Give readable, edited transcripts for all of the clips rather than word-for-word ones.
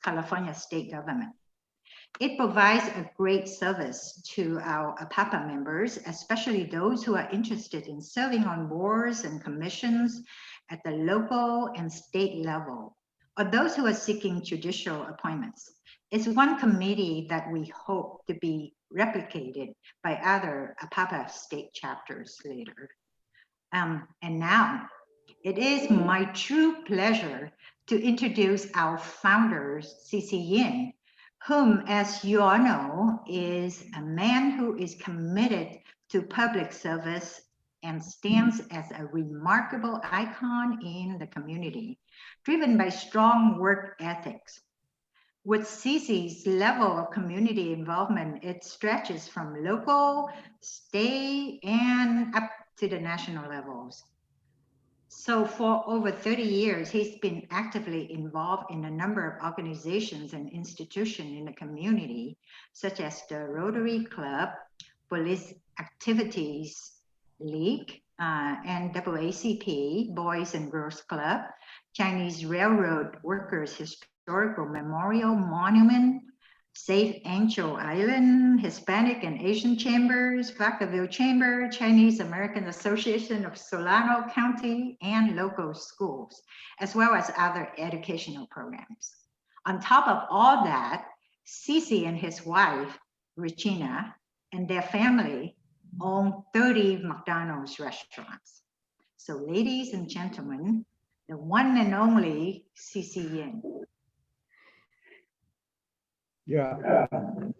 California state government. It provides a great service to our APAPA members, especially those who are interested in serving on boards and commissions at the local and state level, or those who are seeking judicial appointments. It's one committee that we hope to be replicated by other APAPA state chapters later. And now, it is my true pleasure to introduce our founder, Cici Yin, whom, as you all know, is a man who is committed to public service and stands as a remarkable icon in the community, driven by strong work ethics. With Cici's level of community involvement, it stretches from local, state, and up to the national levels. So for over 30 years, he's been actively involved in a number of organizations and institutions in the community, such as the Rotary Club, Police Activities League, NAACP, Boys and Girls Club, Chinese Railroad Workers Historical Memorial Monument, Safe Angel Island, Hispanic and Asian Chambers, Vacaville Chamber, Chinese American Association of Solano County, and local schools, as well as other educational programs. On top of all that, Cici and his wife, Regina, and their family own 30 McDonald's restaurants. So ladies and gentlemen, the one and only Cici Yin. Yeah,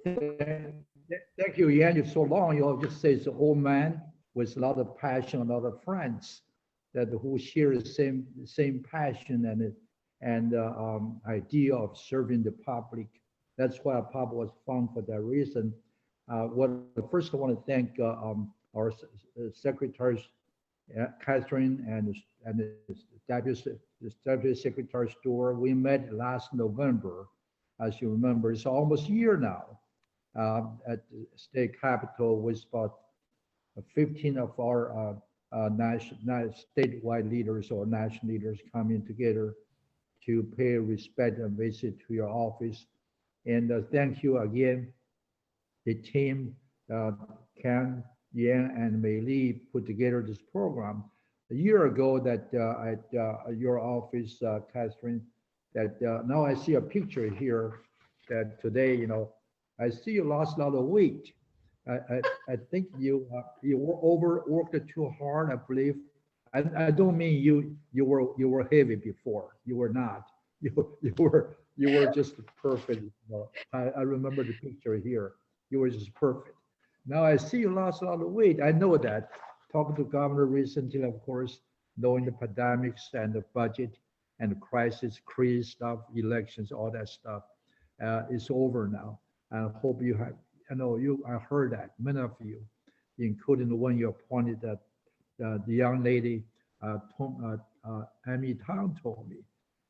thank you, Yan. You're so long. You'll just say it's an old man with a lot of passion, a lot of friends that who share the same passion and idea of serving the public. That's why APAPA was found for that reason. First, I want to thank our secretaries, Cathryn and the Deputy Secretary Store. We met last November. As you remember, it's almost a year now at the state capitol with about 15 of our statewide leaders or national leaders coming together to pay respect and visit to your office. And thank you again, the team, Ken, Yan, and Mei Li put together this program. A year ago that at your office, Cathryn, that now I see a picture here that today, you know, I see you lost a lot of weight. I think you were overworked too hard, I believe. I don't mean you were heavy before. You were not. You were just perfect. You know, I remember the picture here. You were just perfect. Now I see you lost a lot of weight. I know that. Talking to governor recently, of course, knowing the pandemics and the budget and the crisis, create stuff, elections, all that stuff, is over now. I hope you have, I heard that, many of you, including the one you appointed, that the young lady, Amy Town told me.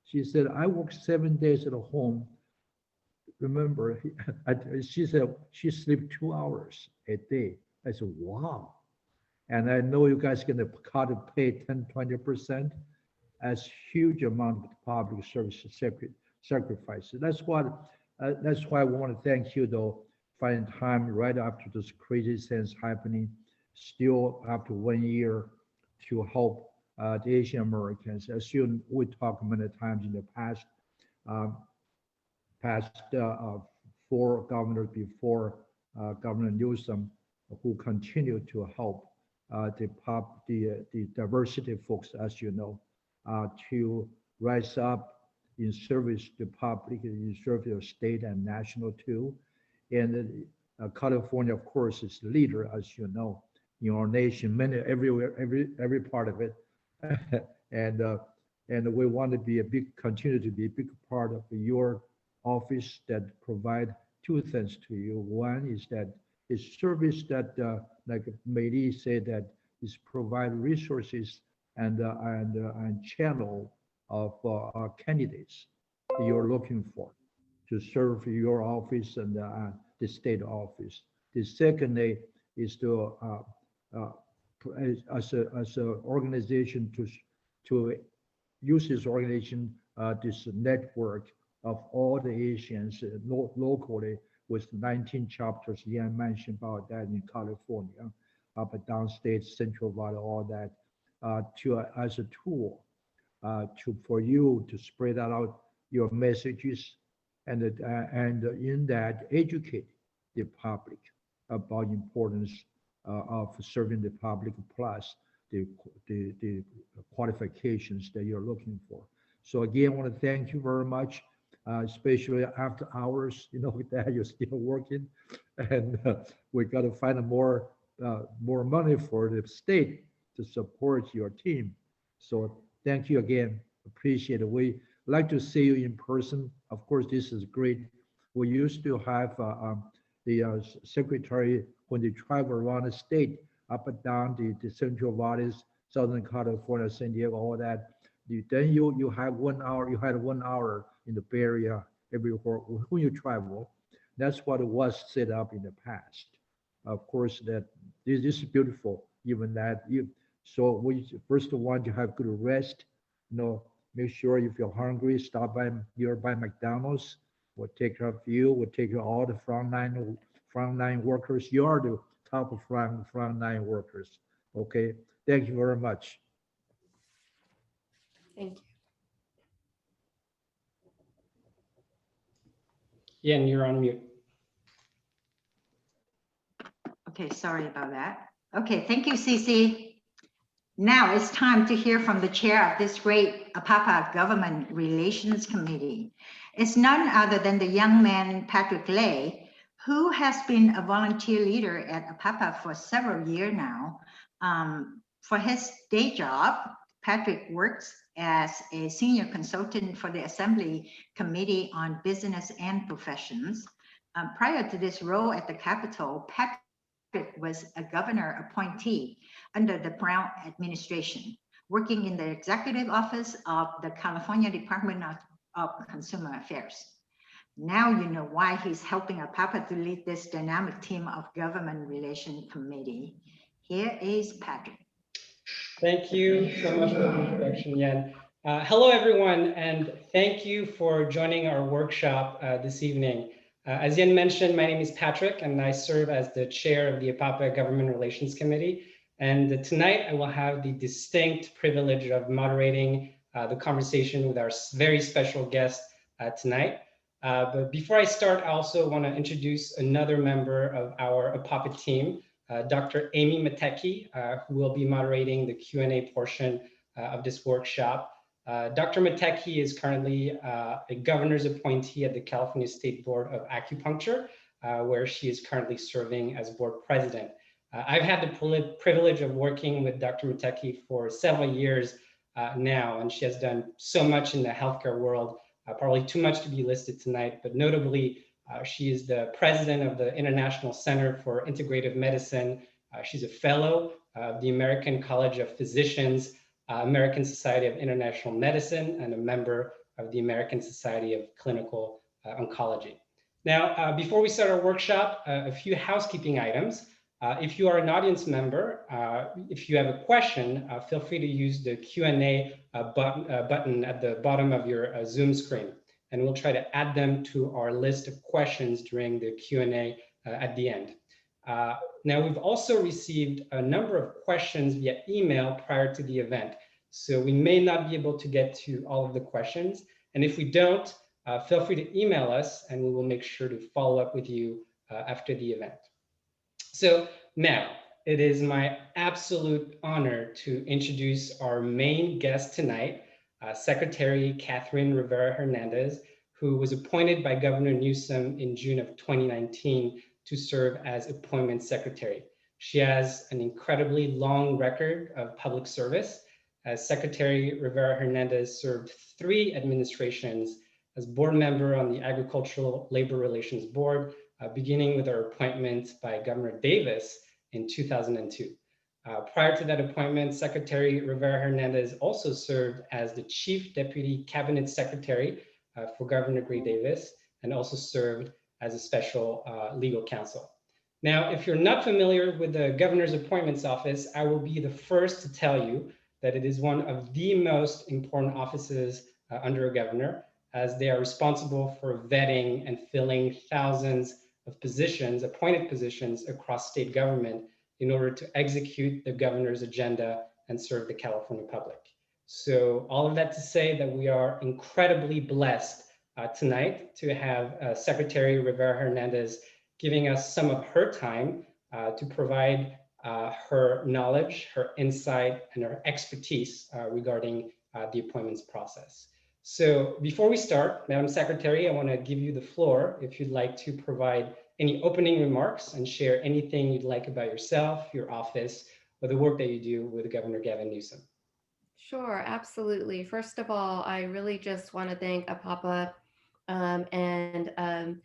She said, I work 7 days at home. Remember, she said she sleeps 2 hours a day. I said, wow. And I know you guys are going to cut and pay 10, 20%. As huge amount of public service sacrifices. That's why I want to thank you, though, finding time right after this crazy things happening, still after 1 year, to help the Asian Americans. As we talked many times in the past, four governors before Governor Newsom, who continue to help the diversity folks, as you know. To rise up in service to public, in service of state and national too. And California, of course, is the leader, as you know, in our nation, everywhere, every part of it. and we want to continue to be a big part of your office that provide two things to you. One is that it's service that, like Mei Li said, that is provide resources and channel of candidates that you're looking for to serve your office and the state office. The secondly is to as an organization to use this organization, this network of all the Asians locally, with 19 chapters. Yan mentioned about that in California, up and downstate, Central Valley, all that, as a tool for you to spread out your messages, and in that educate the public about importance of serving the public, plus the qualifications that you're looking for. So again, I want to thank you very much, especially after hours, that you're still working, and we got to find more money for the state to support your team. So thank you again. Appreciate it. We like to see you in person. Of course, this is great. We used to have the secretary when they travel around the state, up and down the Central Valleys, Southern California, San Diego, all that. Then you have 1 hour. You had 1 hour in the Bay Area everywhere when you travel. That's what it was set up in the past. Of course, that this is beautiful. Even that so we first want to have good rest. Make sure if you're hungry, stop by nearby McDonald's. We'll take care of you. We'll take care of all the frontline workers. You are the top of frontline workers. Okay. Thank you very much. Thank you. Yan, you're on mute. Okay, sorry about that. Okay, thank you, Cece. Now it's time to hear from the chair of this great APAPA Government Relations Committee. It's none other than the young man, Patrick Lay, who has been a volunteer leader at APAPA for several years now. For his day job, Patrick works as a senior consultant for the Assembly Committee on Business and Professions. Prior to this role at the Capitol, Patrick was a governor appointee under the Brown administration, working in the executive office of the California Department of Consumer Affairs. Now you know why he's helping APAPA to lead this dynamic team of Government Relations Committee. Here is Patrick. Thank you so much for the introduction, Yan. Hello, everyone, and thank you for joining our workshop this evening. As Yan mentioned, my name is Patrick, and I serve as the chair of the APAPA Government Relations Committee. And tonight, I will have the distinct privilege of moderating the conversation with our very special guest tonight. But before I start, I also want to introduce another member of our APAPA team, Dr. Amy Matecki, who will be moderating the Q&A portion of this workshop. Dr. Matecki is currently a governor's appointee at the California State Board of Acupuncture, where she is currently serving as board president. I've had the privilege of working with Dr. Matecki for several years now, and she has done so much in the healthcare world, probably too much to be listed tonight, but notably, she is the president of the International Center for Integrative Medicine. She's a fellow of the American College of Physicians, American Society of International Medicine, and a member of the American Society of Clinical Oncology. Now, before we start our workshop, a few housekeeping items. If you are an audience member, if you have a question, feel free to use the Q&A button at the bottom of your Zoom screen, and we'll try to add them to our list of questions during the Q&A at the end. Now, we've also received a number of questions via email prior to the event, so we may not be able to get to all of the questions. And if we don't, feel free to email us, and we will make sure to follow up with you after the event. So now, it is my absolute honor to introduce our main guest tonight, Secretary Cathryn Rivera Hernandez, who was appointed by Governor Newsom in June of 2019 to serve as appointment secretary. She has an incredibly long record of public service. As Secretary Rivera Hernandez served 3 administrations as board member on the Agricultural Labor Relations Board, beginning with her appointment by Governor Davis in 2002. Prior to that appointment, Secretary Rivera Hernandez also served as the Chief Deputy Cabinet Secretary for Governor Gray Davis, and also served as a special legal counsel. Now, if you're not familiar with the Governor's Appointments Office, I will be the first to tell you that it is one of the most important offices under a governor. as they are responsible for vetting and filling thousands of positions, appointed positions across state government in order to execute the governor's agenda and serve the California public. So all of that to say that we are incredibly blessed tonight to have Secretary Rivera Hernandez giving us some of her time to provide her knowledge, her insight, and her expertise regarding the appointments process. So before we start, Madam Secretary, I want to give you the floor if you'd like to provide any opening remarks and share anything you'd like about yourself, your office, or the work that you do with Governor Gavin Newsom. Sure, absolutely. First of all, I really just want to thank APAPA and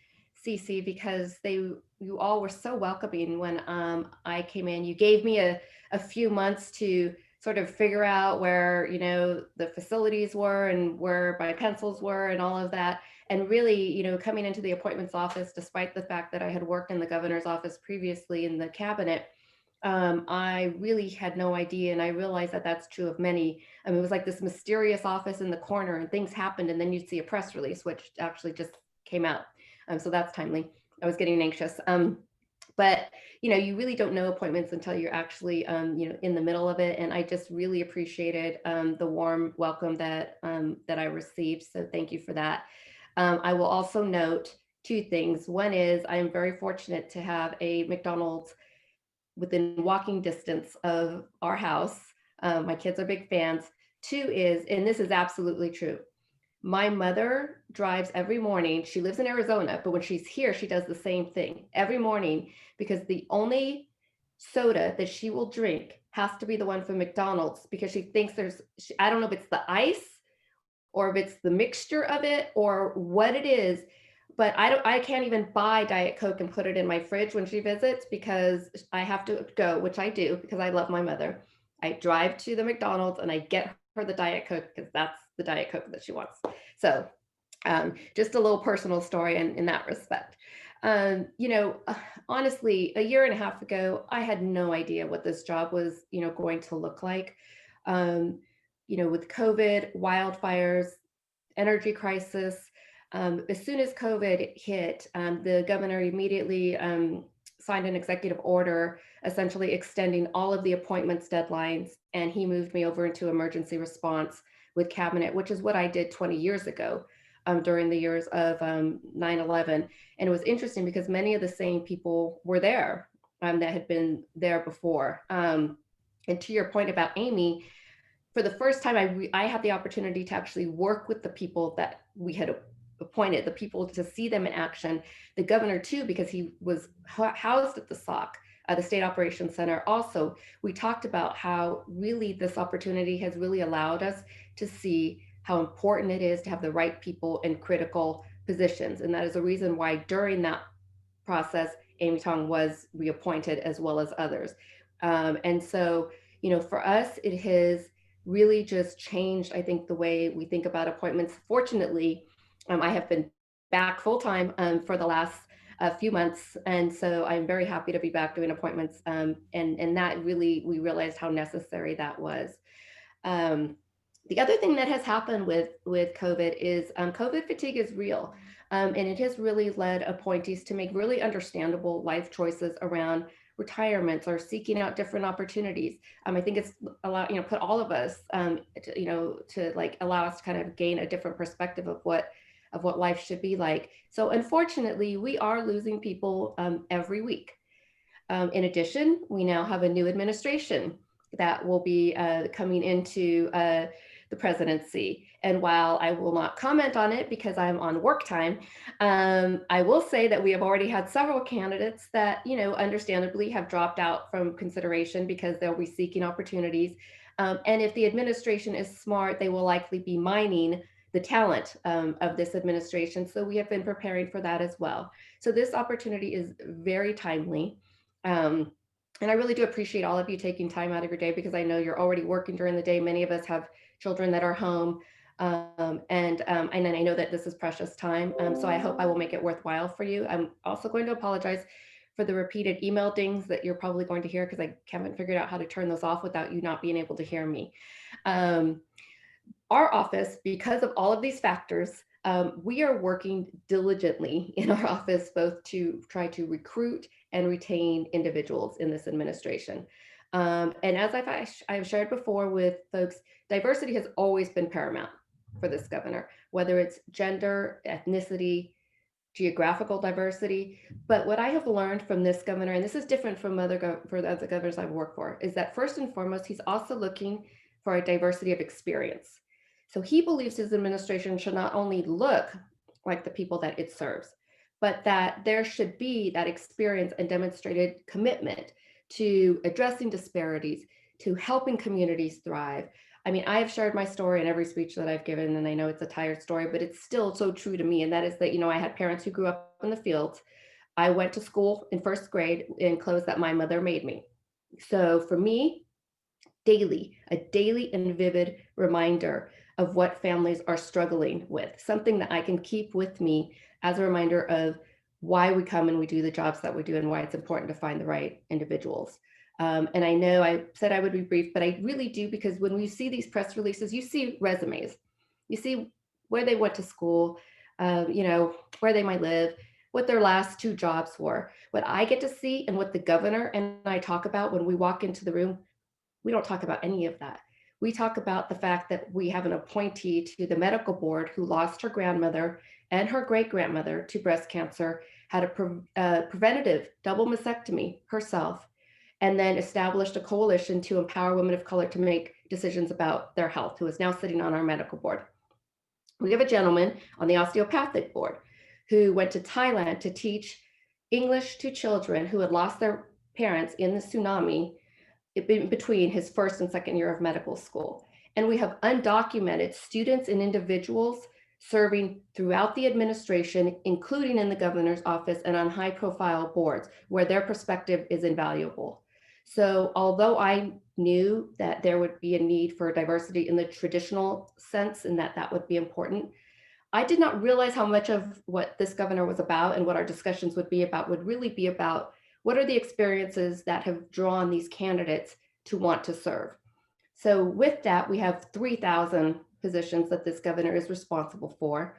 CC because you all were so welcoming when I came in. You gave me a few months to sort of figure out where, you know, the facilities were and where my pencils were and all of that. And really, you know, coming into the appointments office, despite the fact that I had worked in the governor's office previously in the cabinet, I really had no idea. And I realized that that's true of many. I mean, it was like this mysterious office in the corner and things happened. And then you'd see a press release, which actually just came out. So that's timely. I was getting anxious. But, you know, you really don't know appointments until you're actually, you know, in the middle of it. And I just really appreciated the warm welcome that that I received. So thank you for that. I will also note two things. One is I am very fortunate to have a McDonald's within walking distance of our house. My kids are big fans. Two is, and this is absolutely true, my mother drives every morning. She lives in Arizona, but when she's here, she does the same thing every morning because the only soda that she will drink has to be the one from McDonald's because she thinks I don't know if it's the ice or if it's the mixture of it or what it is, but I can't even buy Diet Coke and put it in my fridge when she visits because I have to go, which I do because I love my mother. I drive to the McDonald's and I get her the Diet Coke because that's the Diet Coke that she wants. So just a little personal story in that respect. You know, honestly, a year and a half ago, I had no idea what this job was, you know, going to look like. You know, with COVID, wildfires, energy crisis, as soon as COVID hit, the governor immediately signed an executive order, essentially extending all of the appointments deadlines. And he moved me over into emergency response with cabinet, which is what I did 20 years ago during the years of 9/11. And it was interesting because many of the same people were there that had been there before. And to your point about Amy, for the first time, I had the opportunity to actually work with the people that we had appointed, the people to see them in action. The governor too, because he was housed at the SOC, the State Operations Center. Also, we talked about how really this opportunity has really allowed us to see how important it is to have the right people in critical positions. And that is the reason why during that process, Amy Tong was reappointed as well as others. And so, you know, for us, it has really just changed, I think, the way we think about appointments. Fortunately, I have been back full-time for the last few months. And so I'm very happy to be back doing appointments. And that really, we realized how necessary that was. The other thing that has happened with COVID is COVID fatigue is real. And it has really led appointees to make really understandable life choices around retirements or seeking out different opportunities. I think it's put all of us, to like allow us to kind of gain a different perspective of what life should be like. So unfortunately, we are losing people every week. In addition, we now have a new administration that will be coming into the presidency. And while I will not comment on it because I'm on work time, I will say that we have already had several candidates that, you know, understandably have dropped out from consideration because they'll be seeking opportunities. And if the administration is smart, they will likely be mining the talent of this administration. So we have been preparing for that as well. So this opportunity is very timely. And I really do appreciate all of you taking time out of your day because I know you're already working during the day. Many of us have children that are home. And then I know that this is precious time. So I hope I will make it worthwhile for you. I'm also going to apologize for the repeated email dings that you're probably going to hear because I haven't figured out how to turn those off without you not being able to hear me. Our office, because of all of these factors, we are working diligently in our office both to try to recruit and retain individuals in this administration. And as I've shared before with folks, diversity has always been paramount for this governor, whether it's gender, ethnicity, geographical diversity. But what I have learned from this governor, and this is different from the other governors I've worked for, is that first and foremost, he's also looking for a diversity of experience. So he believes his administration should not only look like the people that it serves, but that there should be that experience and demonstrated commitment to addressing disparities, to helping communities thrive. I mean, I have shared my story in every speech that I've given, and I know it's a tired story, but it's still so true to me. And that is that, I had parents who grew up in the fields. I went to school in first grade in clothes that my mother made me. So for me, a daily and vivid reminder of what families are struggling with, something that I can keep with me as a reminder of why we come and we do the jobs that we do and why it's important to find the right individuals. And I know I said I would be brief, but I really do, because when we see these press releases, you see resumes, you see where they went to school, where they might live, what their last 2 jobs were. What I get to see and what the governor and I talk about when we walk into the room, we don't talk about any of that. We talk about the fact that we have an appointee to the medical board who lost her grandmother and her great-grandmother to breast cancer, had a preventative double mastectomy herself, and then established a coalition to empower women of color to make decisions about their health, who is now sitting on our medical board. We have a gentleman on the osteopathic board who went to Thailand to teach English to children who had lost their parents in the tsunami in between his first and second year of medical school. And we have undocumented students and individuals serving throughout the administration, including in the governor's office and on high-profile boards where their perspective is invaluable. So although I knew that there would be a need for diversity in the traditional sense and that would be important, I did not realize how much of what this governor was about and what our discussions would be about would really be about what are the experiences that have drawn these candidates to want to serve. So with that, we have 3,000 positions that this governor is responsible for.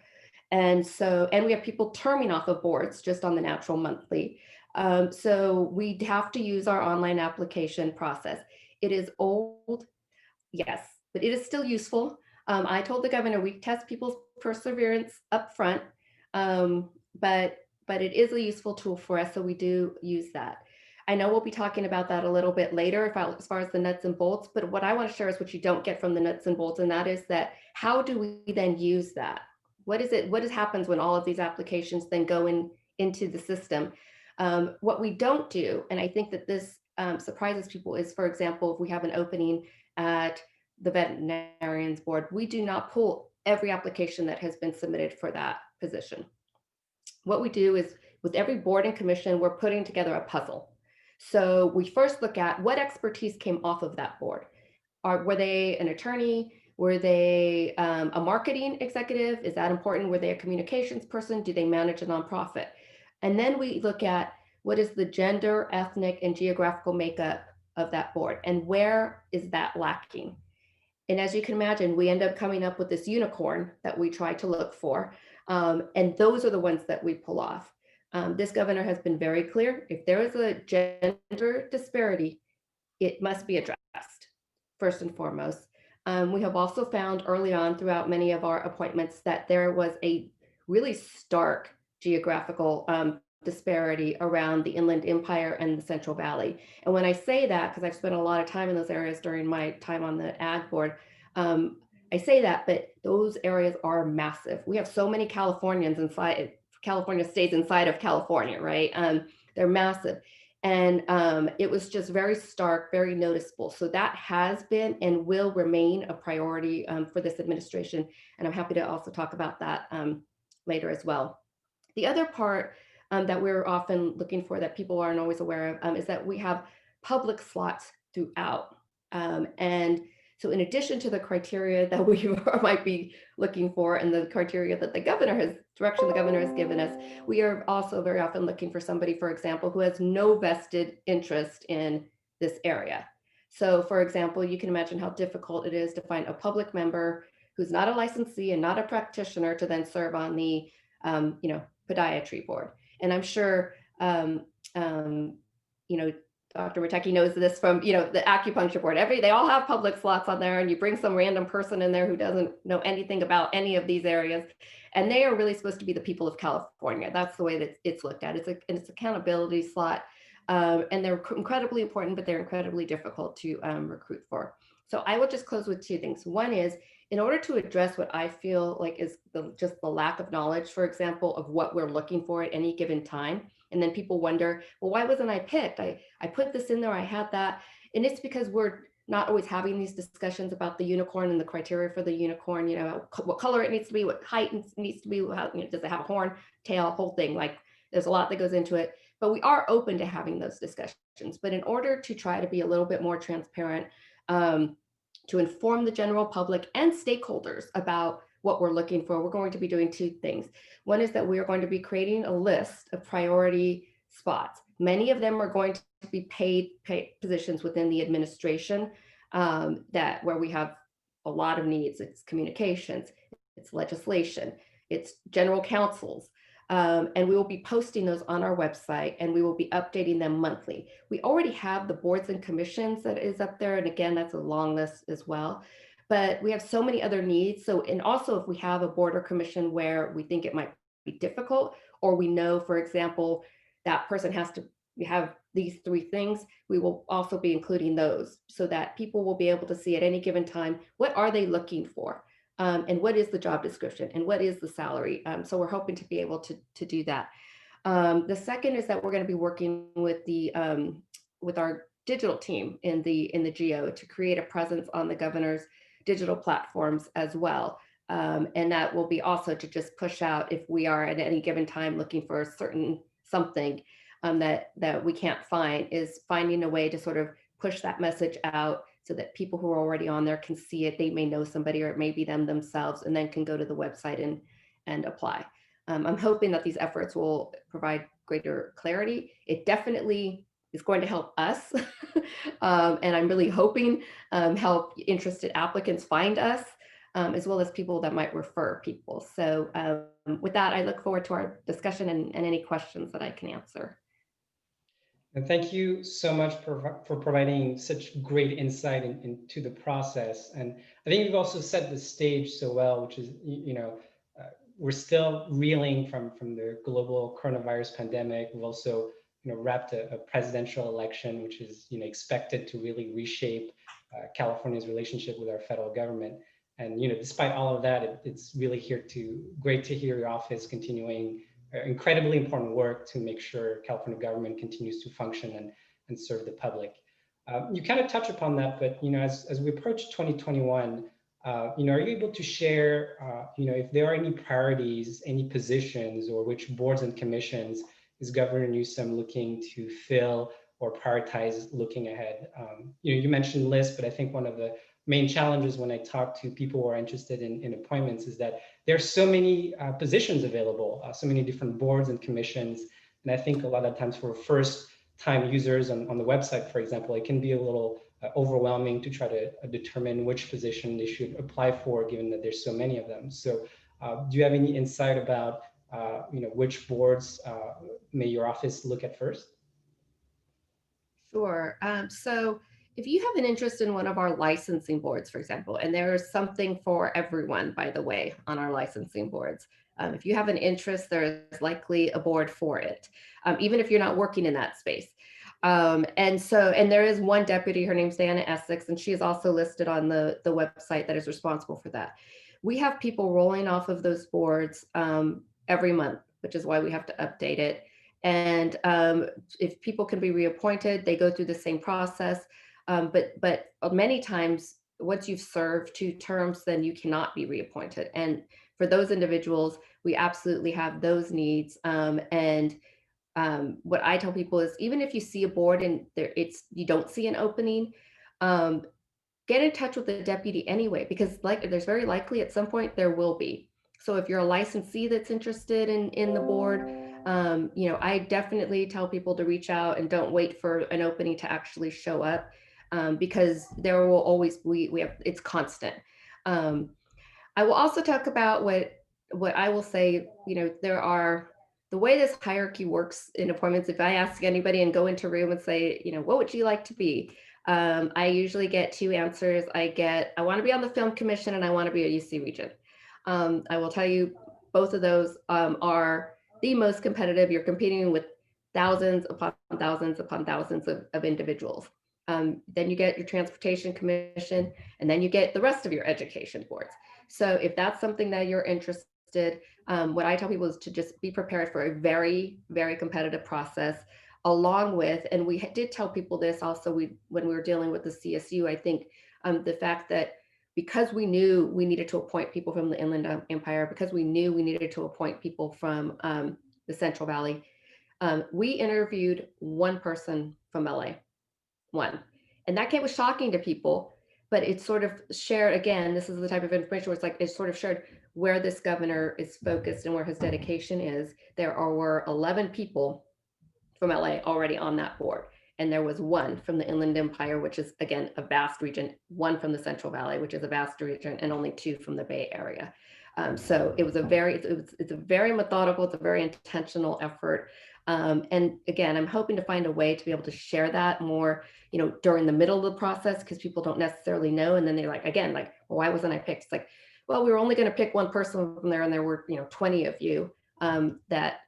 And we have people terming off of boards just on the natural monthly. So we have to use our online application process. It is old, yes, but it is still useful. I told the governor we test people's perseverance up front, but it is a useful tool for us, so we do use that. I know we'll be talking about that a little bit later as far as the nuts and bolts, but what I want to share is what you don't get from the nuts and bolts, and that is that how do we then use that? What happens when all of these applications then go into the system? What we don't do, and I think that this surprises people, is, for example, if we have an opening at the veterinarians board, we do not pull every application that has been submitted for that position. What we do is with every board and commission, we're putting together a puzzle. So we first look at what expertise came off of that board. Were they an attorney? Were they a marketing executive? Is that important? Were they a communications person? Do they manage a nonprofit? And then we look at what is the gender, ethnic, and geographical makeup of that board, and where is that lacking? And as you can imagine, we end up coming up with this unicorn that we try to look for. And those are the ones that we pull off. This governor has been very clear. If there is a gender disparity, it must be addressed first and foremost. We have also found early on throughout many of our appointments that there was a really stark geographical disparity around the Inland Empire and the Central Valley. And when I say that, because I've spent a lot of time in those areas during my time on the ag board, I say that, but those areas are massive. We have so many Californians inside, California stays inside of California, right? They're massive. And it was just very stark, very noticeable. So that has been and will remain a priority for this administration. And I'm happy to also talk about that later as well. The other part that we're often looking for that people aren't always aware of is that we have public slots throughout. And so in addition to the criteria that we might be looking for and the criteria that the governor has given us, we are also very often looking for somebody, for example, who has no vested interest in this area. So for example, you can imagine how difficult it is to find a public member who's not a licensee and not a practitioner to then serve on the, podiatry board. And I'm sure, Dr. Matecki knows this from, the acupuncture board. They all have public slots on there, and you bring some random person in there who doesn't know anything about any of these areas. And they are really supposed to be the people of California. That's the way that it's looked at. It's accountability slot. And they're incredibly important, but they're incredibly difficult to recruit for. So I will just close with two things. One is, in order to address what I feel like is just the lack of knowledge, for example, of what we're looking for at any given time. And then people wonder, well, why wasn't I picked? I put this in there, I had that. And it's because we're not always having these discussions about the unicorn and the criteria for the unicorn, what color it needs to be, what height it needs to be, how, does it have a horn, tail, whole thing. Like, there's a lot that goes into it, but we are open to having those discussions. But in order to try to be a little bit more transparent, to inform the general public and stakeholders about what we're looking for, we're going to be doing two things. One is that we are going to be creating a list of priority spots. Many of them are going to be paid positions within the administration, where we have a lot of needs. It's communications, it's legislation, it's general counsels. And we will be posting those on our website, and we will be updating them monthly. We already have the boards and commissions that is up there. And again, that's a long list as well. But we have so many other needs. So, and also if we have a board or commission where we think it might be difficult, or we know, for example, that person has to have these three things, we will also be including those so that people will be able to see at any given time, what are they looking for? And what is the job description, and what is the salary? So we're hoping to be able to do that. The second is that we're going to be working with with our digital team in the GO to create a presence on the governor's digital platforms as well. And that will be also to just push out, if we are at any given time looking for a certain something that we can't find, is finding a way to sort of push that message out so that people who are already on there can see it. They may know somebody, or it may be them themselves, and then can go to the website and apply. I'm hoping that these efforts will provide greater clarity. It definitely is going to help us. And I'm really hoping help interested applicants find us, as well as people that might refer people. So with that, I look forward to our discussion and any questions that I can answer. And thank you so much for providing such great insight into the process. And I think you've also set the stage so well, which is, we're still reeling from the global coronavirus pandemic. We've also, wrapped a presidential election, which is, expected to really reshape California's relationship with our federal government. And, despite all of that, it's really great to hear your office continuing incredibly important work to make sure California government continues to function and serve the public. You kind of touch upon that, but as we approach 2021, are you able to share, if there are any priorities, any positions, or which boards and commissions is Governor Newsom looking to fill or prioritize looking ahead? You mentioned lists, but I think one of the main challenges when I talk to people who are interested in appointments is that there are so many positions available, so many different boards and commissions. And I think a lot of times for first-time users on the website, for example, it can be a little overwhelming to try to determine which position they should apply for, given that there's so many of them. So do you have any insight about which boards may your office look at first? Sure. So if you have an interest in one of our licensing boards, for example, and there is something for everyone, by the way, on our licensing boards. If you have an interest, there is likely a board for it, even if you're not working in that space. And there is one deputy, her name's Diana Essex, and she is also listed on the website that is responsible for that. We have people rolling off of those boards every month, which is why we have to update it. And if people can be reappointed, they go through the same process. But many times, once you've served 2 terms, then you cannot be reappointed. And for those individuals, we absolutely have those needs. What I tell people is, even if you see a board and you don't see an opening, get in touch with the deputy anyway, because there's very likely at some point there will be. So if you're a licensee that's interested in the board, I definitely tell people to reach out and don't wait for an opening to actually show up, because there will always it's constant. I will also talk about what I will say, the way this hierarchy works in appointments. If I ask anybody and go into a room and say, what would you like to be? I usually get two answers. I want to be on the film commission and I want to be a UC regent. I will tell you, both of those are the most competitive. You're competing with thousands upon thousands upon thousands of individuals. Then you get your transportation commission, and then you get the rest of your education boards. So if that's something that you're interested, what I tell people is to just be prepared for a very, very competitive process, along with, and we did tell people this also when we were dealing with the CSU, I think the fact that because we knew we needed to appoint people from the Inland Empire, because we knew we needed to appoint people from the Central Valley, we interviewed one person from LA, one. And that was shocking to people, but it sort of shared, again, this is the type of information where it's like, it sort of shared where this governor is focused and where his dedication is. There were 11 people from LA already on that board. And there was one from the Inland Empire, which is, again, a vast region, one from the Central Valley, which is a vast region, and only two from the Bay Area. So it was it's a very methodical, it's a very intentional effort. And again, I'm hoping to find a way to be able to share that more, during the middle of the process, because people don't necessarily know. And then they're like, again, like, well, why wasn't I picked? It's like, well, we were only going to pick one person from there, and there were, 20 of you that,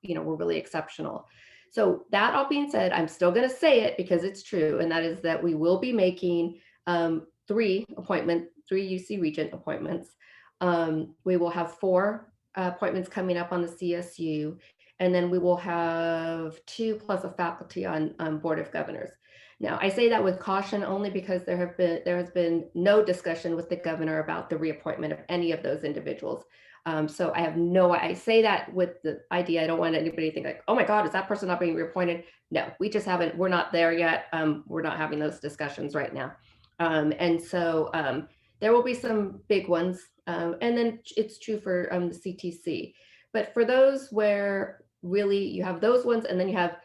were really exceptional. So that all being said, I'm still going to say it because it's true. And that is that we will be making 3 UC Regent appointments. We will have 4 appointments coming up on the CSU. And then we will have 2 plus a faculty on Board of Governors. Now, I say that with caution only because there has been no discussion with the governor about the reappointment of any of those individuals. So I say that with the idea, I don't want anybody to think like, oh my God, is that person not being reappointed? No, we're not there yet. We're not having those discussions right now. And so there will be some big ones. And then it's true for the CTC. But for those where really you have those ones, and then you have,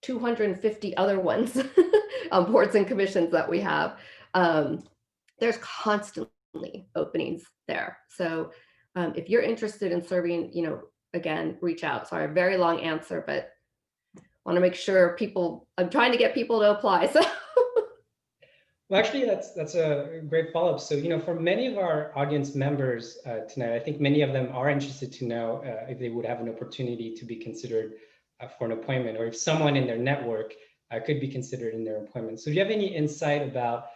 250 other ones on boards and commissions that we have, there's constantly openings there. So if you're interested in serving, again, reach out. Sorry, a very long answer, but I want to make sure I'm trying to get people to apply. So. Well, actually, that's a great follow-up. So, for many of our audience members tonight, I think many of them are interested to know if they would have an opportunity to be considered for an appointment, or if someone in their network could be considered in their appointment. So do you have any insight about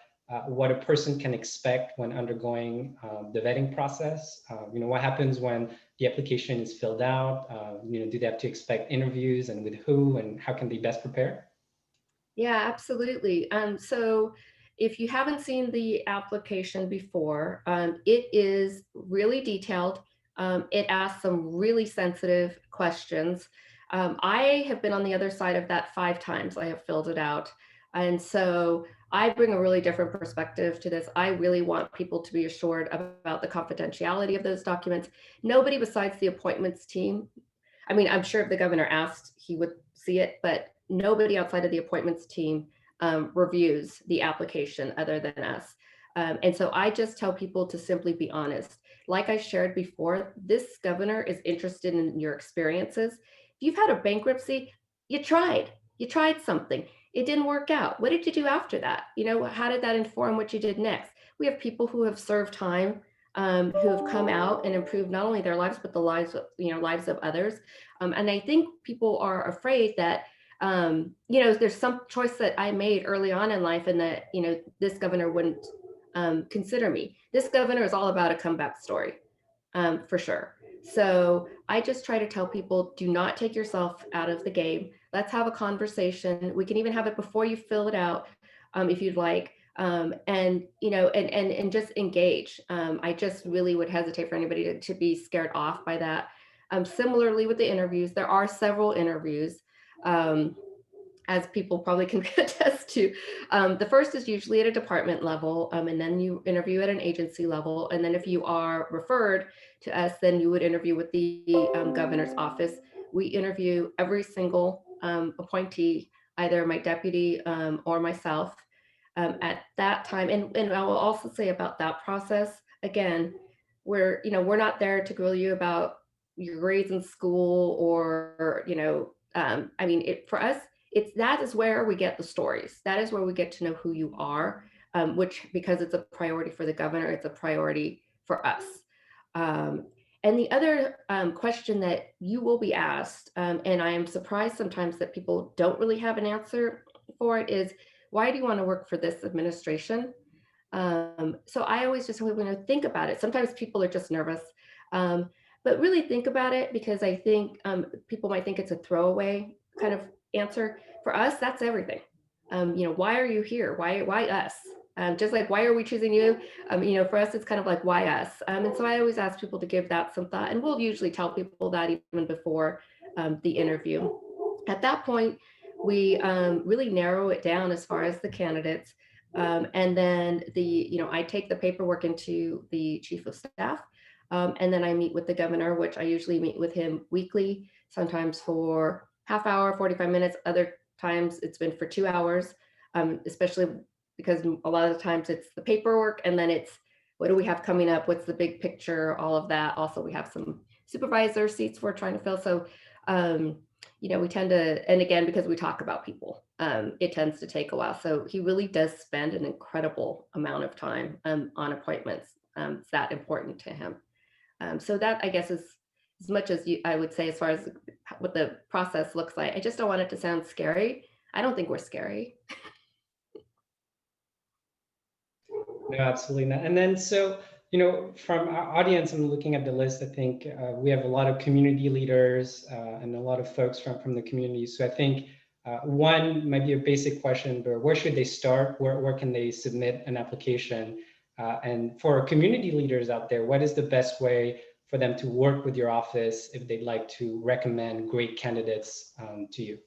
what a person can expect when undergoing the vetting process? What happens when the application is filled out? Do they have to expect interviews, and with who, and how can they best prepare? Yeah, absolutely. So if you haven't seen the application before, it is really detailed. It asks some really sensitive questions. I have been on the other side of that 5 times. I have filled it out. And so I bring a really different perspective to this. I really want people to be assured about the confidentiality of those documents. Nobody besides the appointments team. I mean, I'm sure if the governor asked, he would see it, but nobody outside of the appointments team reviews the application other than us. And so I just tell people to simply be honest. Like I shared before, this governor is interested in your experiences. If you've had a bankruptcy, you tried something. It didn't work out. What did you do after that? How did that inform what you did next? We have people who have served time, who have come out and improved not only their lives, but the lives of others. And I think people are afraid that, there's some choice that I made early on in life, and that, this governor wouldn't consider me. This governor is all about a comeback story, for sure. So I just try to tell people, do not take yourself out of the game. Let's have a conversation. We can even have it before you fill it out, if you'd like, and just engage. I just really would hesitate for anybody to be scared off by that. Similarly with the interviews, there are several interviews, as people probably can attest to. The first is usually at a department level, and then you interview at an agency level. And then if you are referred to us, then you would interview with the governor's office. We interview every single appointee, either my deputy or myself, at that time. And I will also say about that process, again, we're not there to grill you about your grades in school or, I mean, for us, that is where we get the stories. That is where we get to know who you are, which, because it's a priority for the governor, it's a priority for us. And the other question that you will be asked, and I am surprised sometimes that people don't really have an answer for it, is why do you want to work for this administration? So I always just think about it. Sometimes people are just nervous, but really think about it, because I think people might think it's a throwaway kind of answer. For us, that's everything. Why are you here? Why us? Just like, why are we choosing you? For us, it's kind of like, why us? And so I always ask people to give that some thought, and we'll usually tell people that even before the interview. At that point, we really narrow it down as far as the candidates. And then I take the paperwork into the chief of staff, and then I meet with the governor, which I usually meet with him weekly, sometimes for half hour, 45 minutes. Other times it's been for 2 hours, especially because a lot of the times it's the paperwork, and then it's, what do we have coming up? What's the big picture? All of that. Also, we have some supervisor seats we're trying to fill. So, we tend to, and again, because we talk about people, it tends to take a while. So he really does spend an incredible amount of time on appointments. It's that important to him. So that, I guess, is as much as I would say as far as what the process looks like. I just don't want it to sound scary. I don't think we're scary. No, absolutely not. And then, so, from our audience, I'm looking at the list. I think we have a lot of community leaders and a lot of folks from the community. So I think one might be a basic question, but where should they start? Where can they submit an application? And for community leaders out there, what is the best way for them to work with your office if they'd like to recommend great candidates to you?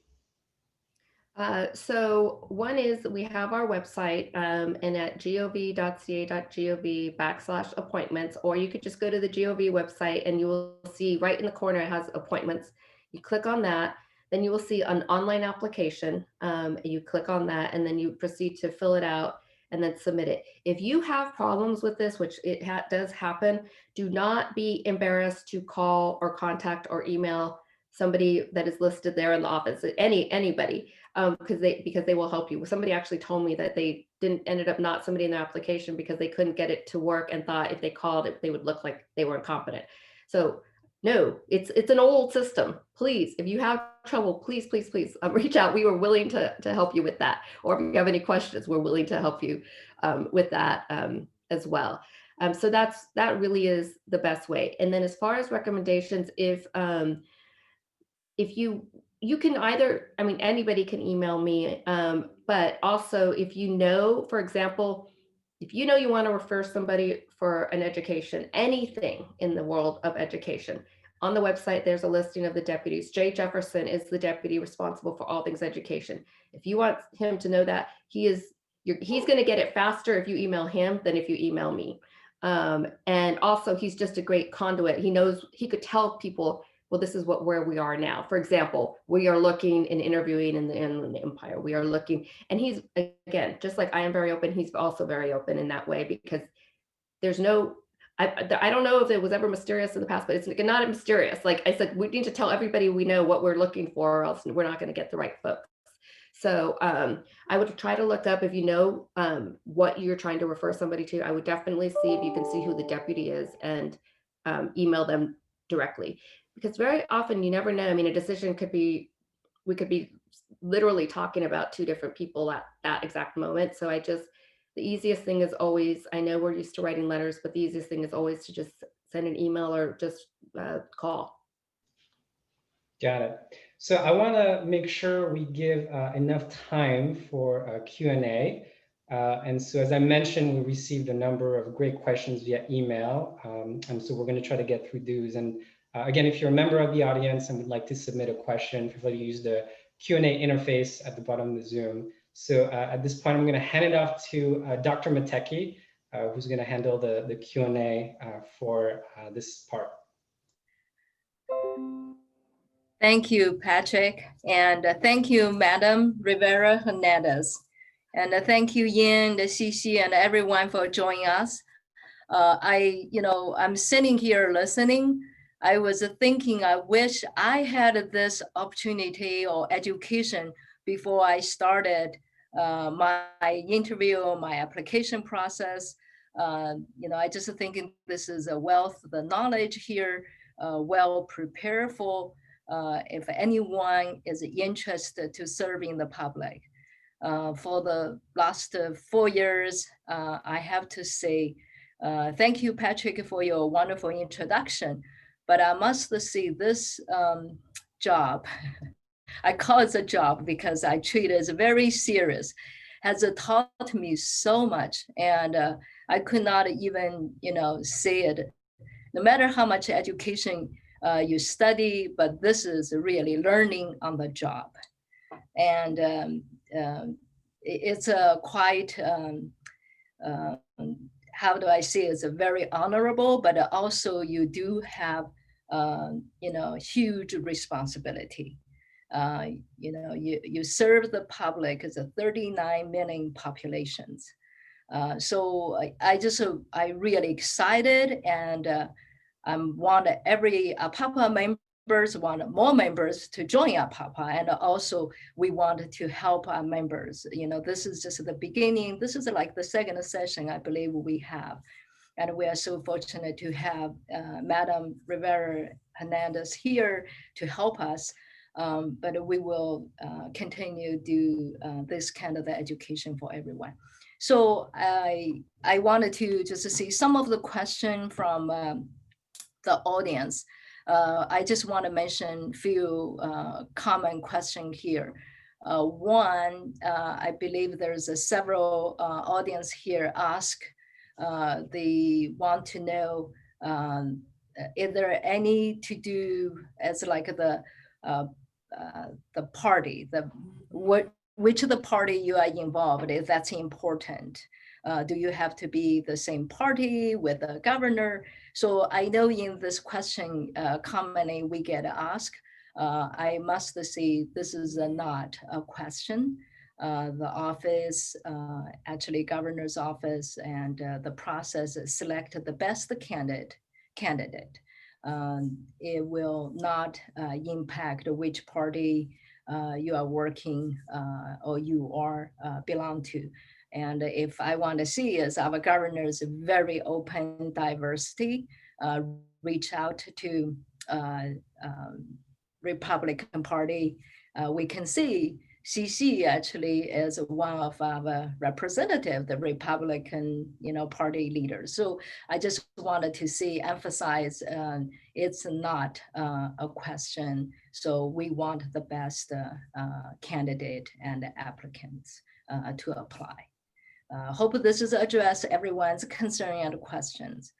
So one is, we have our website, and at gov.ca.gov/appointments, or you could just go to the GOV website and you will see right in the corner, it has appointments. You click on that, then you will see an online application. You click on that, and then you proceed to fill it out and then submit it. If you have problems with this, which it does happen, do not be embarrassed to call or contact or email somebody that is listed there in the office, anybody, because they will help you. Somebody actually told me that they ended up not submitting their application because they couldn't get it to work and thought if they called it, they would look like they were incompetent. So no, it's an old system. Please, if you have trouble, please reach out. We were willing to help you with that. Or if you have any questions, we're willing to help you with that as well. So that really is the best way. And then as far as recommendations, if you can either, anybody can email me, but also if for example, if you want to refer somebody for an education, anything in the world of education, on the website, there's a listing of the deputies. Jay Jefferson is the deputy responsible for all things education. If you want him to know that, he's going to get it faster if you email him than if you email me. And also, he's just a great conduit. He could tell people, well, this is where we are now. For example, we are looking and interviewing in the Empire. We are looking, and he's, again, just like I am very open, he's also very open in that way, because there's I don't know if it was ever mysterious in the past, but it's not mysterious. Like I said, we need to tell everybody we know what we're looking for, or else we're not going to get the right folks. So I would try to look up, if you know what you're trying to refer somebody to, I would definitely see if you can see who the deputy is and email them directly. Because very often you never know. A decision could be, we could be literally talking about two different people at that exact moment. So the easiest thing is always, I know we're used to writing letters, but the easiest thing is always to just send an email or just call. Got it. So I want to make sure we give enough time for Q&A. And so, as I mentioned, we received a number of great questions via email. And so we're going to try to get through those. And again, if you're a member of the audience and would like to submit a question, feel free to use the Q&A interface at the bottom of the Zoom. So at this point, I'm going to hand it off to Dr. Matecki, who's going to handle the Q&A for this part. Thank you, Patrick. And thank you, Madam Rivera Hernandez. And thank you, Yin, the CC, and everyone for joining us. I'm sitting here listening. I was thinking, I wish I had this opportunity or education before I started my interview, my application process. I just think this is a wealth of the knowledge here, well prepared for if anyone is interested to serving the public. For the last 4 years, I have to say, thank you, Patrick, for your wonderful introduction. But I must say this job, I call it a job because I treat it as very serious, has taught me so much. And I could not even, say it, no matter how much education you study, but this is really learning on the job. And it's a quite, how do I say, it's a very honorable, but also you do have, huge responsibility. You serve the public as a 39 million populations. So I really excited, and I want every APAPA members want more members to join APAPA, and also we want to help our members. This is just the beginning. This is like the second session I believe we have, and we are so fortunate to have Madam Rivera Hernandez here to help us. But we will continue to do this kind of education for everyone. So I wanted to just see some of the question from the audience. I just want to mention a few common questions here. One, I believe there's several audience here ask, they want to know, is there any to do as like the party, which of the party you are involved in, that's important. Do you have to be the same party with the governor? So I know in this question, commonly we get asked, I must say this is not a question. The office, actually governor's office, and the process select the best candidate. It will not impact which party you are working or you are belong to. And if I want to see is our governors very open diversity, reach out to Republican Party, we can see CC actually is one of our representative, the Republican, party leaders. So I just wanted to emphasize it's not a question. So we want the best candidate and applicants to apply. Hope this is address everyone's concern and questions.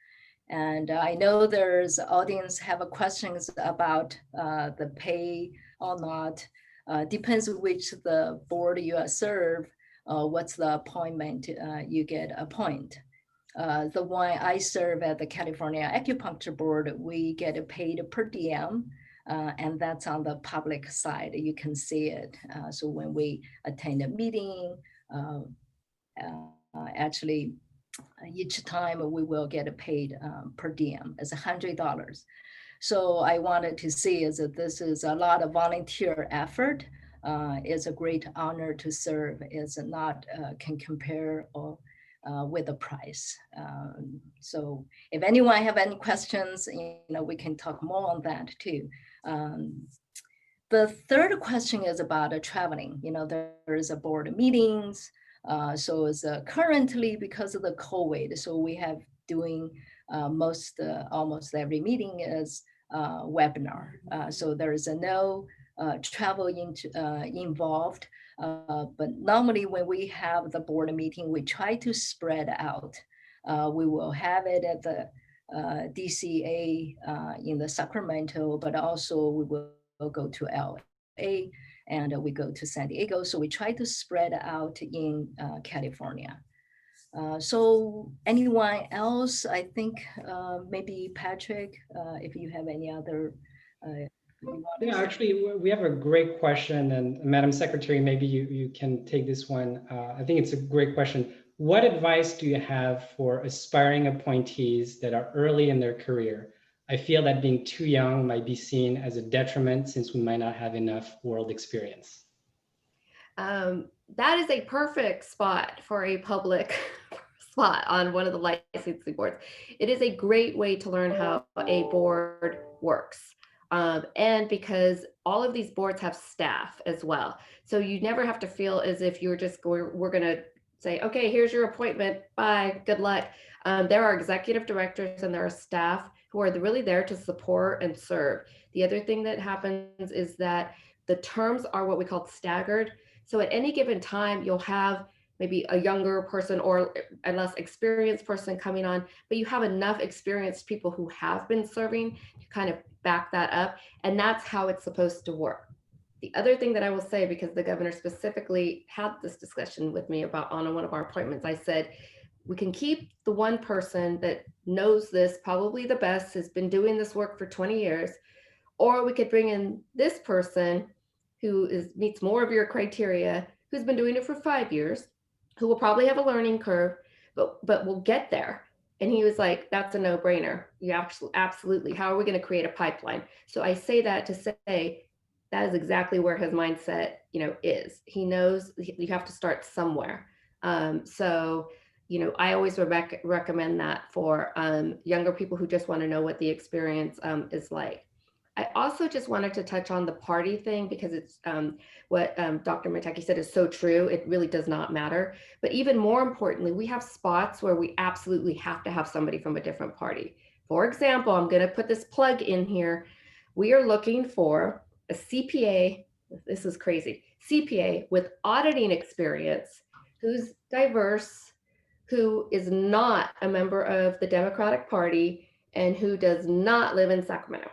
And I know there's audience have questions about the pay or not. Depends which the board you are served, what's the appointment you get appointed. The one I serve at the California Acupuncture Board, we get paid per diem, and that's on the public side. You can see it. So when we attend a meeting, actually, each time we will get paid per diem as $100. So I wanted to see is that this is a lot of volunteer effort. It's a great honor to serve. It's not can compare or with the price. So if anyone have any questions, we can talk more on that too. The third question is about traveling. There is a board meetings. So it's currently because of the COVID, so we have doing almost every meeting is webinar. So there is no travel involved. But normally when we have the board meeting, we try to spread out. We will have it at the DCA in the Sacramento, but also we will go to LA and we go to San Diego. So we try to spread out in California. So anyone else, I think maybe Patrick, if you have any other. Yeah, actually, we have a great question, and Madam Secretary, maybe you can take this one. I think it's a great question. what advice do you have for aspiring appointees that are early in their career? I feel that being too young might be seen as a detriment since we might not have enough world experience. That is a perfect spot for a public spot on one of the licensing boards. It is a great way to learn how a board works. And because all of these boards have staff as well. So you never have to feel as if you're just we're going to say, okay, here's your appointment, bye, good luck. There are executive directors and there are staff who are really there to support and serve. The other thing that happens is that the terms are what we call staggered. So at any given time, you'll have maybe a younger person or a less experienced person coming on, but you have enough experienced people who have been serving to kind of back that up. And that's how it's supposed to work. The other thing that I will say, because the governor specifically had this discussion with me about on one of our appointments, I said, we can keep the one person that knows this probably the best, has been doing this work for 20 years, or we could bring in this person who meets more of your criteria, who's been doing it for 5 years, who will probably have a learning curve, but we'll get there. And he was like, that's a no-brainer. You absolutely. How are we going to create a pipeline? So I say that to say that is exactly where his mindset, is. He knows you have to start somewhere. So, I always recommend that for younger people who just want to know what the experience is like. I also just wanted to touch on the party thing because it's what Dr. Matecki said is so true. It really does not matter. But even more importantly, we have spots where we absolutely have to have somebody from a different party. For example, I'm going to put this plug in here. We are looking for a CPA. This is crazy. CPA with auditing experience, who's diverse, who is not a member of the Democratic Party, and who does not live in Sacramento.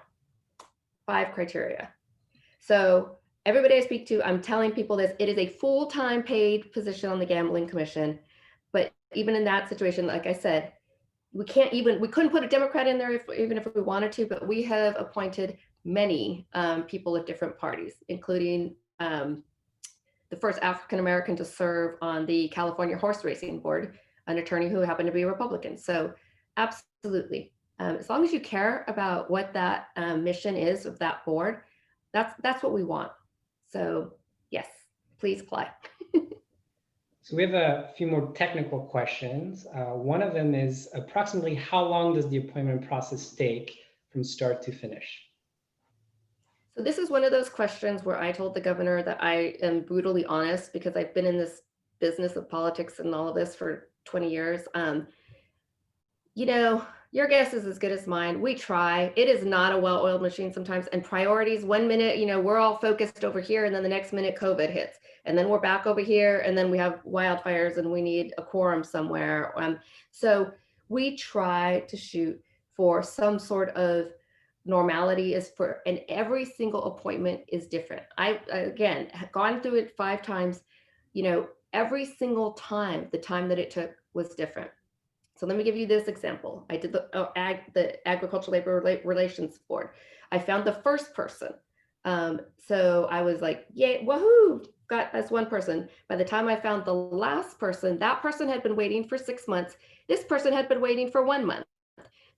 5 criteria. So everybody I speak to, I'm telling people this, it is a full-time paid position on the Gambling Commission. But even in that situation, like I said, we couldn't put a Democrat in there even if we wanted to, but we have appointed many people of different parties, including the first African-American to serve on the California Horse Racing Board, an attorney who happened to be a Republican. So absolutely. As long as you care about what that mission is of that board, that's what we want. So yes, please apply. So we have a few more technical questions. One of them is approximately how long does the appointment process take from start to finish? So this is one of those questions where I told the governor that I am brutally honest because I've been in this business of politics and all of this for 20 years. Your guess is as good as mine. We try. It is not a well-oiled machine sometimes. And priorities, 1 minute, we're all focused over here, and then the next minute COVID hits. And then we're back over here, and then we have wildfires, and we need a quorum somewhere. So we try to shoot for some sort of normality and every single appointment is different. I, again, have gone through it 5 times. Every single time, the time that it took was different. So let me give you this example. I did the Agricultural Labor Relations Board. I found the first person. So I was like, yay, woohoo, got this one person. By the time I found the last person, that person had been waiting for 6 months. This person had been waiting for 1 month.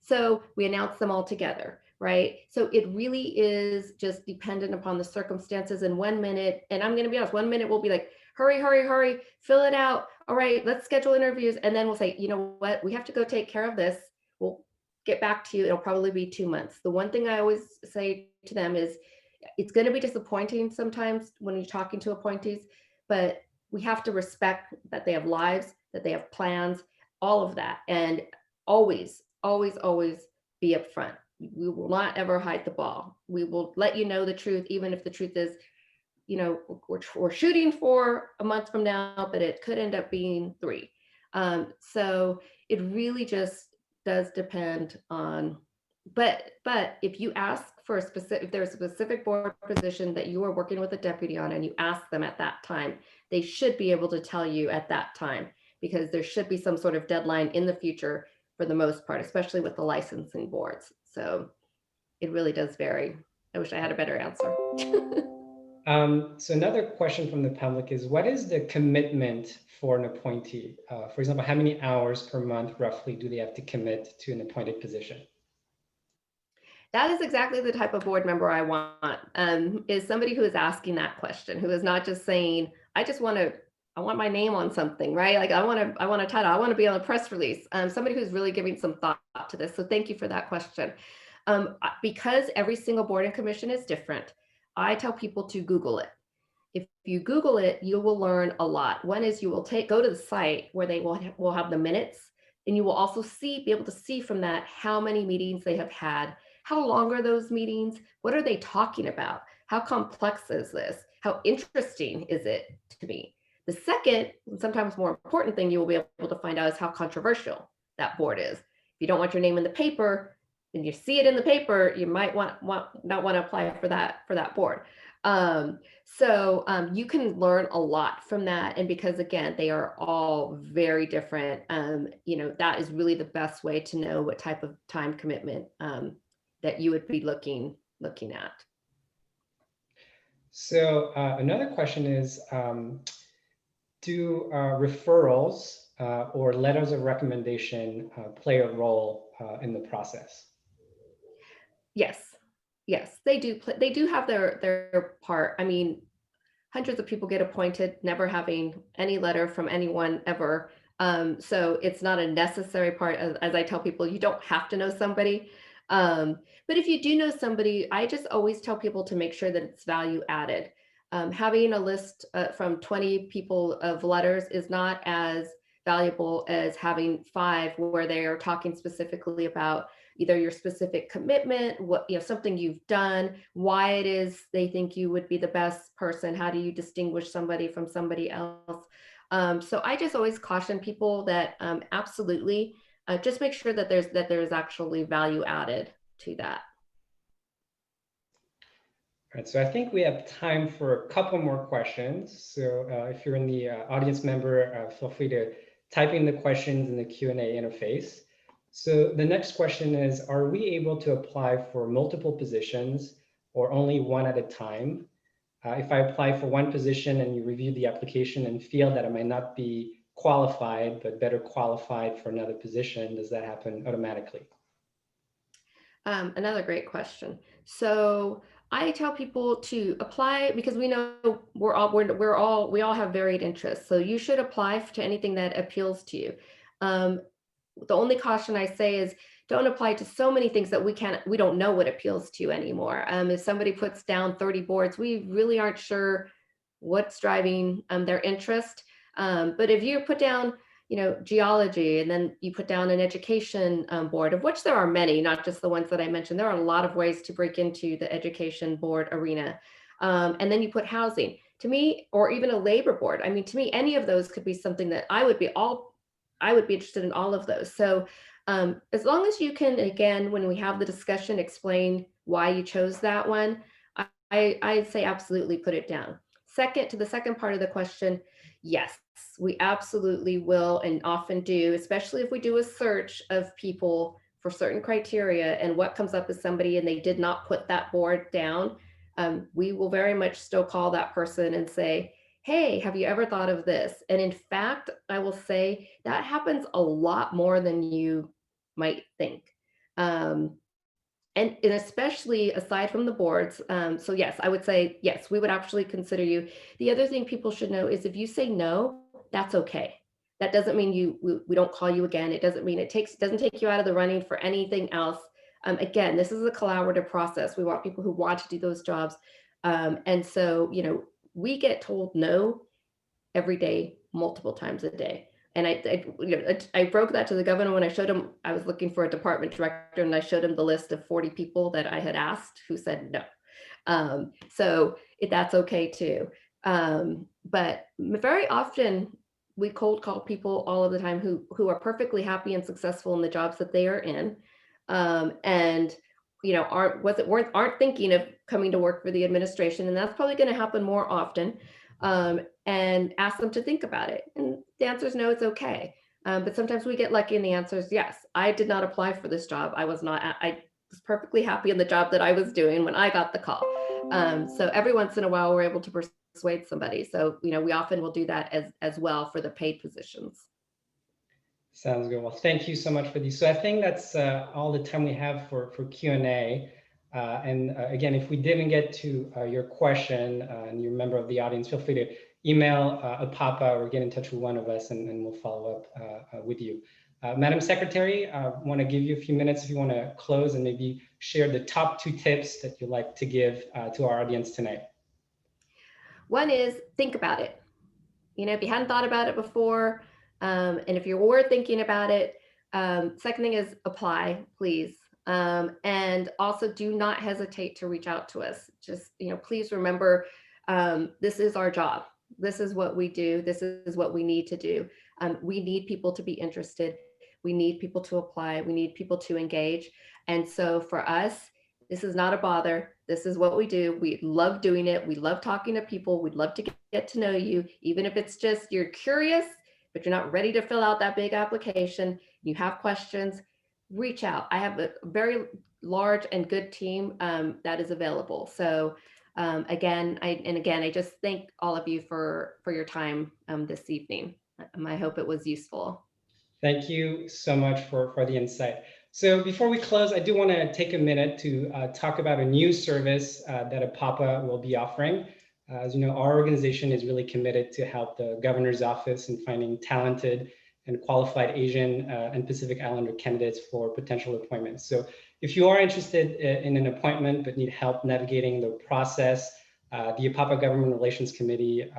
So we announced them all together, right? So it really is just dependent upon the circumstances. In 1 minute, and I'm going to be honest, 1 minute we'll be like, hurry, hurry, hurry, fill it out. All right, let's schedule interviews. And then we'll say, you know what, we have to go take care of this. We'll get back to you. It'll probably be 2 months. The one thing I always say to them is it's going to be disappointing sometimes when you're talking to appointees, but we have to respect that they have lives, that they have plans, all of that. And always, always, always be upfront. We will not ever hide the ball. We will let you know the truth, even if the truth is, we're shooting for a month from now, but it could end up being 3. So it really just does depend on, but if you ask for if there's a specific board position that you are working with a deputy on and you ask them at that time, they should be able to tell you at that time, because there should be some sort of deadline in the future for the most part, especially with the licensing boards. So it really does vary. I wish I had a better answer. So another question from the public is, what is the commitment for an appointee? For example, how many hours per month roughly do they have to commit to an appointed position? That is exactly the type of board member I want, is somebody who is asking that question, who is not just saying, I want my name on something, right? Like I want a title, I want to be on a press release. Somebody who's really giving some thought to this. So thank you for that question. Because every single board and commission is different, I tell people to Google it. If you Google it, you will learn a lot. One is you will go to the site where they will have the minutes, and you will also be able to see from that how many meetings they have had, how long are those meetings, what are they talking about, how complex is this, how interesting is it to me. The second, and sometimes more important thing you will be able to find out is how controversial that board is. If you don't want your name in the paper, and you see it in the paper, you might not want to apply for that board. So you can learn a lot from that. And because again, they are all very different, that is really the best way to know what type of time commitment that you would be looking at. So another question is, do referrals or letters of recommendation play a role in the process? Yes, they do. They do have their part. I mean, hundreds of people get appointed, never having any letter from anyone ever. So it's not a necessary part. As I tell people, you don't have to know somebody. But if you do know somebody, I just always tell people to make sure that it's value added. Having a list from 20 people of letters is not as valuable as having 5 where they are talking specifically about either your specific commitment, something you've done, why it is they think you would be the best person, how do you distinguish somebody from somebody else. So I just always caution people that absolutely just make sure that there's actually value added to that. All right, so I think we have time for a couple more questions. So if you're in the audience member, feel free to type in the questions in the Q&A interface. So the next question is, are we able to apply for multiple positions or only one at a time? If I apply for one position and you review the application and feel that I might not be qualified, but better qualified for another position, does that happen automatically? Another great question. So I tell people to apply because we know we all have varied interests. So you should apply to anything that appeals to you. The only caution I say is don't apply to so many things that we don't know what appeals to you anymore. If somebody puts down 30 boards, we really aren't sure what's driving their interest. But if you put down, geology, and then you put down an education board, of which there are many, not just the ones that I mentioned. There are a lot of ways to break into the education board arena. And then you put housing, to me, or even a labor board. I mean, to me, any of those could be something that I would be interested in all of those. So as long as you can, again, when we have the discussion, explain why you chose that one, I'd say absolutely put it down. To the second part of the question, yes, we absolutely will and often do, especially if we do a search of people for certain criteria and what comes up as somebody and they did not put that board down. We will very much still call that person and say, hey, have you ever thought of this? And in fact, I will say that happens a lot more than you might think. And especially aside from the boards. So yes, I would say, yes, we would actually consider you. The other thing people should know is if you say no, that's okay. That doesn't mean we don't call you again. It doesn't mean doesn't take you out of the running for anything else. Again, this is a collaborative process. We want people who want to do those jobs. And so, we get told no every day, multiple times a day. And I broke that to the governor when I showed him, I was looking for a department director and I showed him the list of 40 people that I had asked who said no. So that's okay too. But very often we cold call people all of the time who are perfectly happy and successful in the jobs that they are in. And aren't thinking of coming to work for the administration. And that's probably going to happen more often. And ask them to think about it. And the answer is no, it's okay. But sometimes we get lucky and the answer is yes. I did not apply for this job. I was perfectly happy in the job that I was doing when I got the call. So every once in a while, we're able to persuade somebody. So, you know, we often will do that as well for the paid positions. Sounds good. Well, thank you so much for these. So I think that's all the time we have for Q&A. Again, if we didn't get to your question and you're a member of the audience, feel free to email APAPA or get in touch with one of us, and we'll follow up with you. Madam Secretary, I want to give you a few minutes if you want to close and maybe share the top 2 tips that you'd like to give to our audience tonight. One is think about it. You know, if you hadn't thought about it before, and if you were thinking about it, second thing is apply, please. And also do not hesitate to reach out to us. Just, you know, please remember, this is our job. This is what we do. This is what we need to do. We need people to be interested. We need people to apply. We need people to engage. And so for us, this is not a bother. This is what we do. We love doing it. We love talking to people. We'd love to get to know you, even if it's just you're curious, but you're not ready to fill out that big application. You have questions, reach out. I have a very large and good team that is available. So again, I just thank all of you for your time this evening. I hope it was useful. Thank you so much for the insight. So before we close, I do want to take a minute to talk about a new service that APAPA will be offering. As you know, our organization is really committed to help the governor's office in finding talented and qualified Asian and Pacific Islander candidates for potential appointments. So if you are interested in an appointment but need help navigating the process, the APAPA Government Relations Committee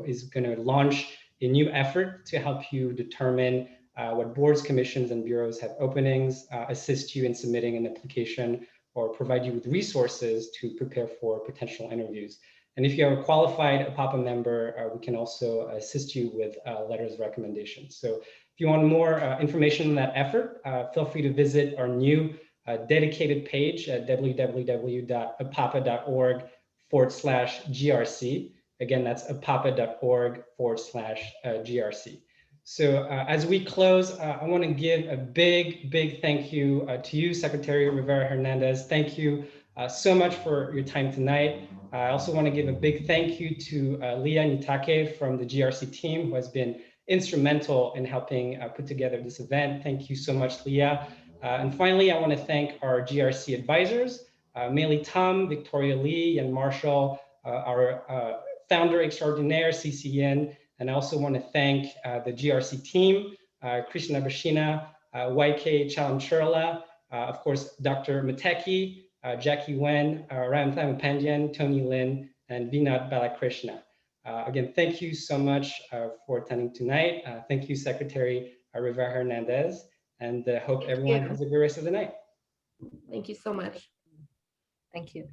is going to launch a new effort to help you determine what boards, commissions, and bureaus have openings, assist you in submitting an application, or provide you with resources to prepare for potential interviews. And if you are a qualified APAPA member, we can also assist you with letters of recommendation. So if you want more information on that effort, feel free to visit our new dedicated page at www.apapa.org/GRC. Again, that's apapa.org/GRC. So as we close, I want to give a big thank you to you, Secretary Rivera Hernandez. Thank you so much for your time tonight. I also want to give a big thank you to Leah Nitake from the GRC team, who has been instrumental in helping put together this event. Thank you so much, Leah. And finally, I want to thank our GRC advisors, Meili Tam, Victoria Lee, and Marshall, our founder extraordinaire, CCN. And I also want to thank the GRC team, Krishna Bashina, YK Chalamchurla, of course, Dr. Matecki, Jackie Wen, Ramtham Pandian, Tony Lin, and Vinod Balakrishna. Again, thank you so much for attending tonight. Thank you, Secretary Rivera Hernandez, and hope everyone has a good rest of the night. Thank you so much. Thank you.